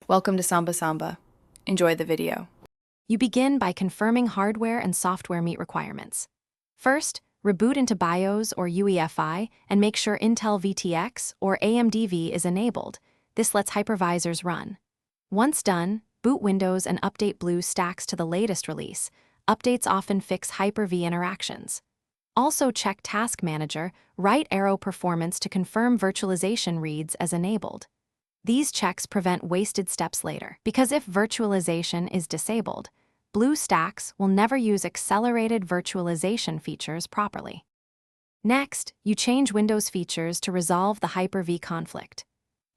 Welcome to Samba Samba. Enjoy the video. You begin by confirming hardware and software meet requirements. First, reboot into BIOS or UEFI and make sure Intel VTX or AMD is enabled. This lets hypervisors run. Once done, boot Windows and update BlueStacks to the latest release. Updates often fix Hyper-V interactions. Also check Task Manager, right arrow performance to confirm virtualization reads as enabled. These checks prevent wasted steps later, because if virtualization is disabled, BlueStacks will never use accelerated virtualization features properly. Next, you change Windows features to resolve the Hyper-V conflict.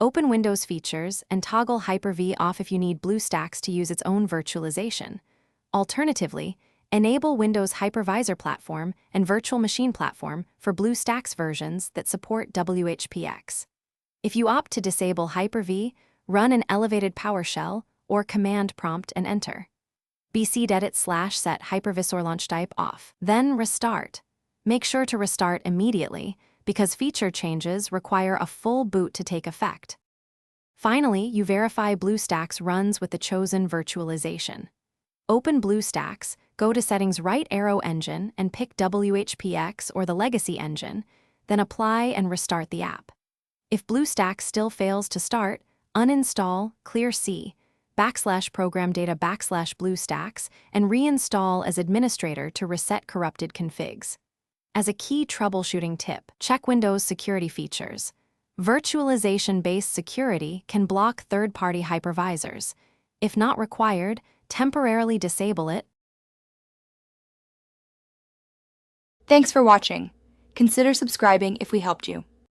Open Windows features and toggle Hyper-V off if you need BlueStacks to use its own virtualization. Alternatively, enable Windows Hypervisor Platform and Virtual Machine Platform for BlueStacks versions that support WHPX. If you opt to disable Hyper-V, run an elevated PowerShell or command prompt and enter. bcdedit/set hypervisor launch type off. Then restart. Make sure to restart immediately because feature changes require a full boot to take effect. Finally, you verify BlueStacks runs with the chosen virtualization. Open BlueStacks, go to Settings right arrow engine and pick WHPX or the legacy engine, then apply and restart the app. If BlueStacks still fails to start, uninstall, clear C, /program data /BlueStacks, and reinstall as administrator to reset corrupted configs. As a key troubleshooting tip, check Windows security features. Virtualization-based security can block third-party hypervisors. If not required, temporarily disable it. Thanks for watching. Consider subscribing if we helped you.